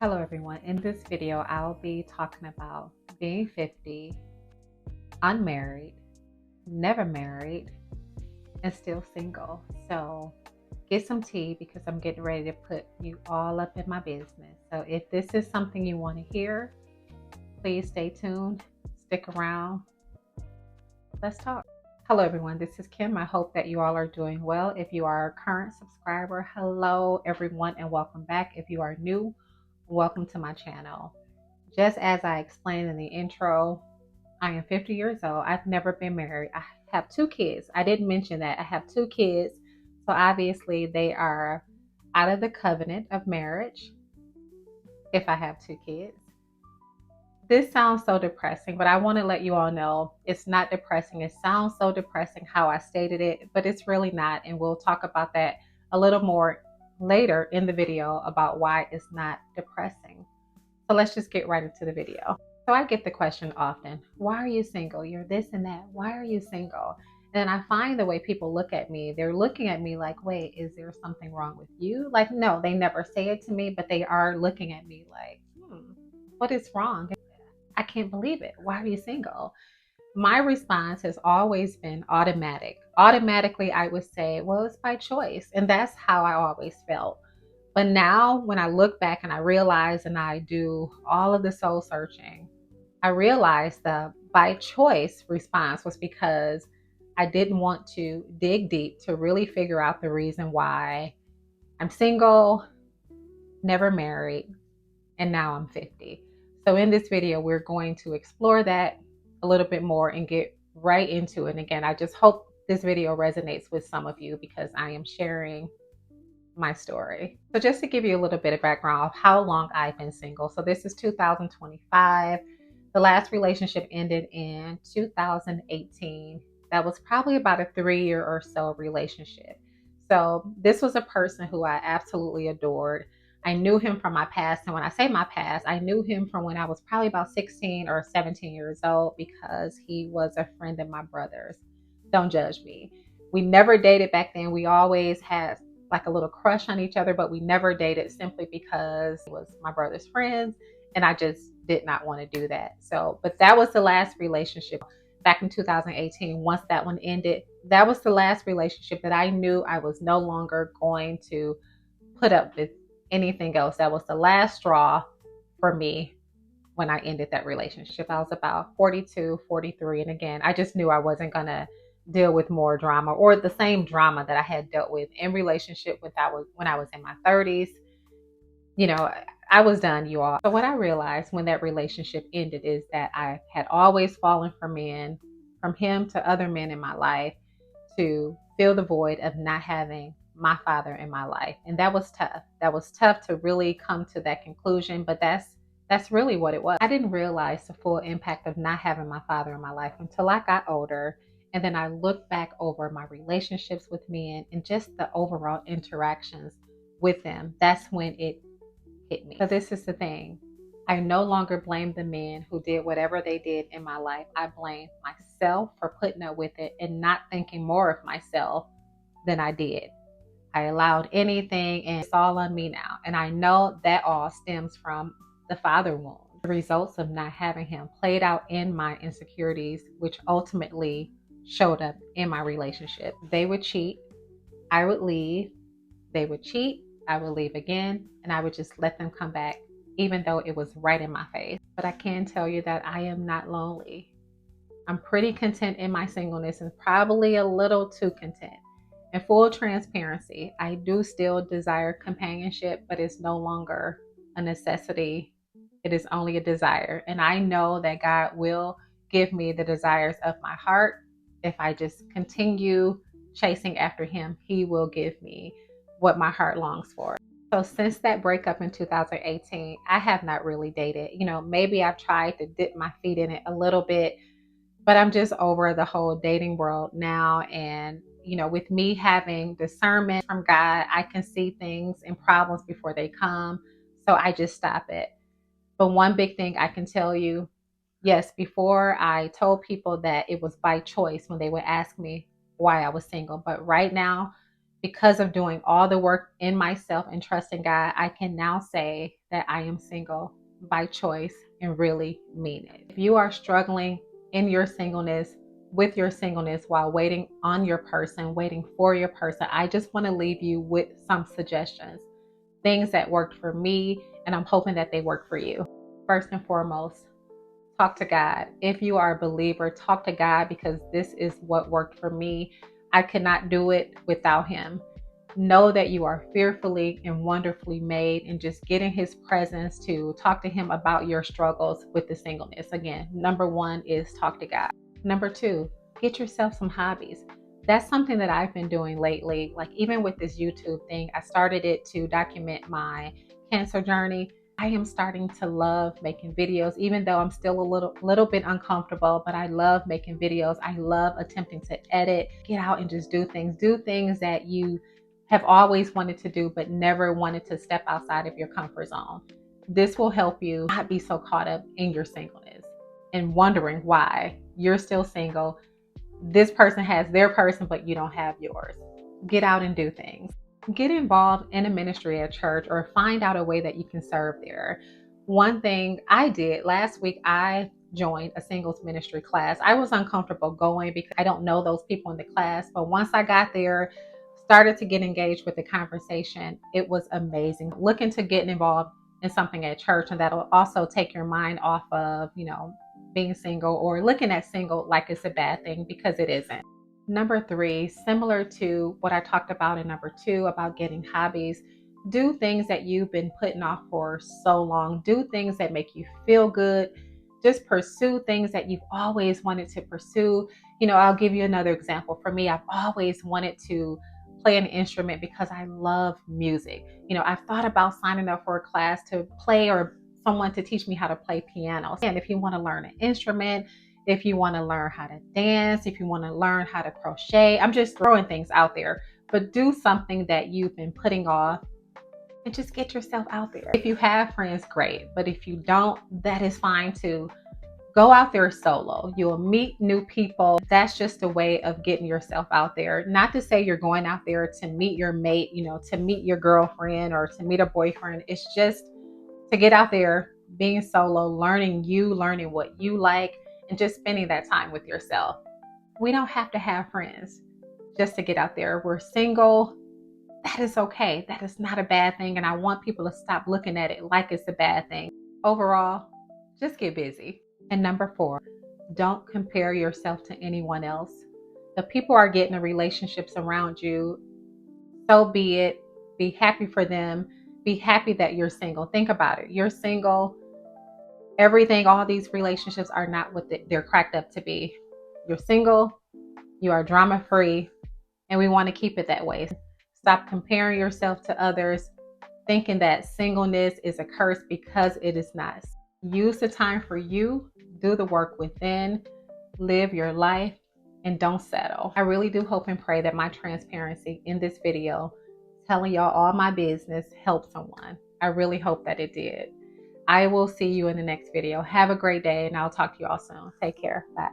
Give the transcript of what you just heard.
Hello everyone. In this video, I'll be talking about being 50, unmarried, never married, and still single. So get some tea because I'm getting ready to put you all up in my business. So if this is something you want to hear, please stay tuned, stick around. Let's talk. Hello everyone, this is Kim. I hope that you all are doing well. If you are a current subscriber, hello everyone and welcome back. If you are new, welcome to my channel. Just as I explained in the intro, I am 50 years old. I've never been married. I have two kids. I didn't mention that. I have two kids. So obviously they are out of the covenant of marriage if I have two kids. This sounds so depressing, but I want to let you all know it's not depressing. It sounds so depressing how I stated it, but it's really not. And we'll talk about that a little more later in the video about why it's not depressing. So let's just get right into the video. So I get the question often, why are you single? You're this and that. Why are you single? And I find the way people look at me, they're looking at me like, wait, is there something wrong with you? Like, no, they never say it to me, but they are looking at me like, what is wrong? I can't believe it. Why are you single? My response has always been automatic. Automatically, I would say, well, it's by choice. And that's how I always felt. But now when I look back and I realize and I do all of the soul searching, I realized the by choice response was because I didn't want to dig deep to really figure out the reason why I'm single, never married, and now I'm 50. So in this video, we're going to explore that a little bit more and get right into it. And again, I just hope this video resonates with some of you because I am sharing my story. So just to give you a little bit of background of how long I've been single. So this is 2025. The last relationship ended in 2018. That was probably about a 3-year or so relationship. So this was a person who I absolutely adored. I knew him from my past. And when I say my past, I knew him from when I was probably about 16 or 17 years old because he was a friend of my brother's. Don't judge me. We never dated back then. We always had like a little crush on each other, but we never dated simply because it was my brother's friends and I just did not want to do that. So, but that was the last relationship back in 2018. Once that one ended, that was the last relationship that I knew I was no longer going to put up with anything else. That was the last straw for me when I ended that relationship. I was about 42, 43. And again, I just knew I wasn't going to deal with more drama or the same drama that I had dealt with in relationship with when I was in my 30s. You know, I was done, you all. So what I realized when that relationship ended is that I had always fallen for men, from him to other men in my life, to fill the void of not having my father in my life. And that was tough. That was tough to really come to that conclusion, but that's really what it was. I didn't realize the full impact of not having my father in my life until I got older. And then I looked back over my relationships with men and just the overall interactions with them. That's when it hit me. So this is the thing. I no longer blame the men who did whatever they did in my life. I blame myself for putting up with it and not thinking more of myself than I did. I allowed anything and it's all on me now. And I know that all stems from the father wound. The results of not having him played out in my insecurities, which ultimately showed up in my relationship. They would cheat, I would leave, they would cheat, I would leave again, and I would just let them come back, even though it was right in my face. But I can tell you that I am not lonely. I'm pretty content in my singleness and probably a little too content. In full transparency, I do still desire companionship, but it's no longer a necessity. It is only a desire. And I know that God will give me the desires of my heart. If I just continue chasing after him, he will give me what my heart longs for. So since that breakup in 2018, I have not really dated. You know, maybe I've tried to dip my feet in it a little bit, but I'm just over the whole dating world now. And, you know, with me having discernment from God, I can see things and problems before they come. So I just stop it. But one big thing I can tell you, yes, before I told people that it was by choice when they would ask me why I was single. But right now, Because of doing all the work in myself and trusting God, I can now say that I am single by choice and really mean it. If you are struggling in your singleness, with your singleness while waiting on your person, waiting for your person, I just want to leave you with some suggestions, things that worked for me, and I'm hoping that they work for you. First and foremost, talk to God. If you are a believer, talk to God, because this is what worked for me. I could not do it without Him. Know that you are fearfully and wonderfully made, and just get in His presence to talk to Him about your struggles with the singleness. Again, number one is talk to God. Number two, get yourself some hobbies. That's something that I've been doing lately. Like, even with this YouTube thing, I started it to document my cancer journey. I am starting to love making videos, even though I'm still a little bit uncomfortable, but I love making videos. I love attempting to edit, get out and just do things that you have always wanted to do, but never wanted to step outside of your comfort zone. This will help you not be so caught up in your singleness and wondering why you're still single. This person has their person, but you don't have yours. Get out and do things. Get involved in a ministry at church, or find out a way that you can serve there. One thing I did last week, I joined a singles ministry class. I was uncomfortable going because I don't know those people in the class, but once I got there, started to get engaged with the conversation, it was amazing. Look into getting involved in something at church, and that'll also take your mind off of, being single, or looking at single like it's a bad thing, because it isn't. Number three, similar to what I talked about in number two about getting hobbies, do things that you've been putting off for so long. Do things that make you feel good. Just pursue things that you've always wanted to pursue. I'll give you another example. For me, I've always wanted to play an instrument because I love music. I've thought about signing up for a class to play, or someone to teach me how to play piano. And if you want to learn an instrument, if you want to learn how to dance, if you want to learn how to crochet, I'm just throwing things out there. But do something that you've been putting off, and just get yourself out there. If you have friends, great. But if you don't, that is fine too. Go out there solo. You'll meet new people. That's just a way of getting yourself out there. Not to say you're going out there to meet your mate, to meet your girlfriend or to meet a boyfriend. It's just to get out there, being solo, learning what you like, and just spending that time with yourself. We don't have to have friends just to get out there. We're single. That is okay. That is not a bad thing. And I want people to stop looking at it like it's a bad thing. Overall, just get busy. And number four, don't compare yourself to anyone else. The people are getting the relationships around you. So be it. Be happy for them. Be happy that you're single. Think about it. You're single. Everything, all these relationships are not what they're cracked up to be. You're single. You are drama free. And we want to keep it that way. Stop comparing yourself to others, thinking that singleness is a curse, because it is not. Use the time for you, do the work within, live your life, and don't settle. I really do hope and pray that my transparency in this video, telling y'all all my business, helped someone. I really hope that it did. I will see you in the next video. Have a great day, and I'll talk to you all soon. Take care. Bye.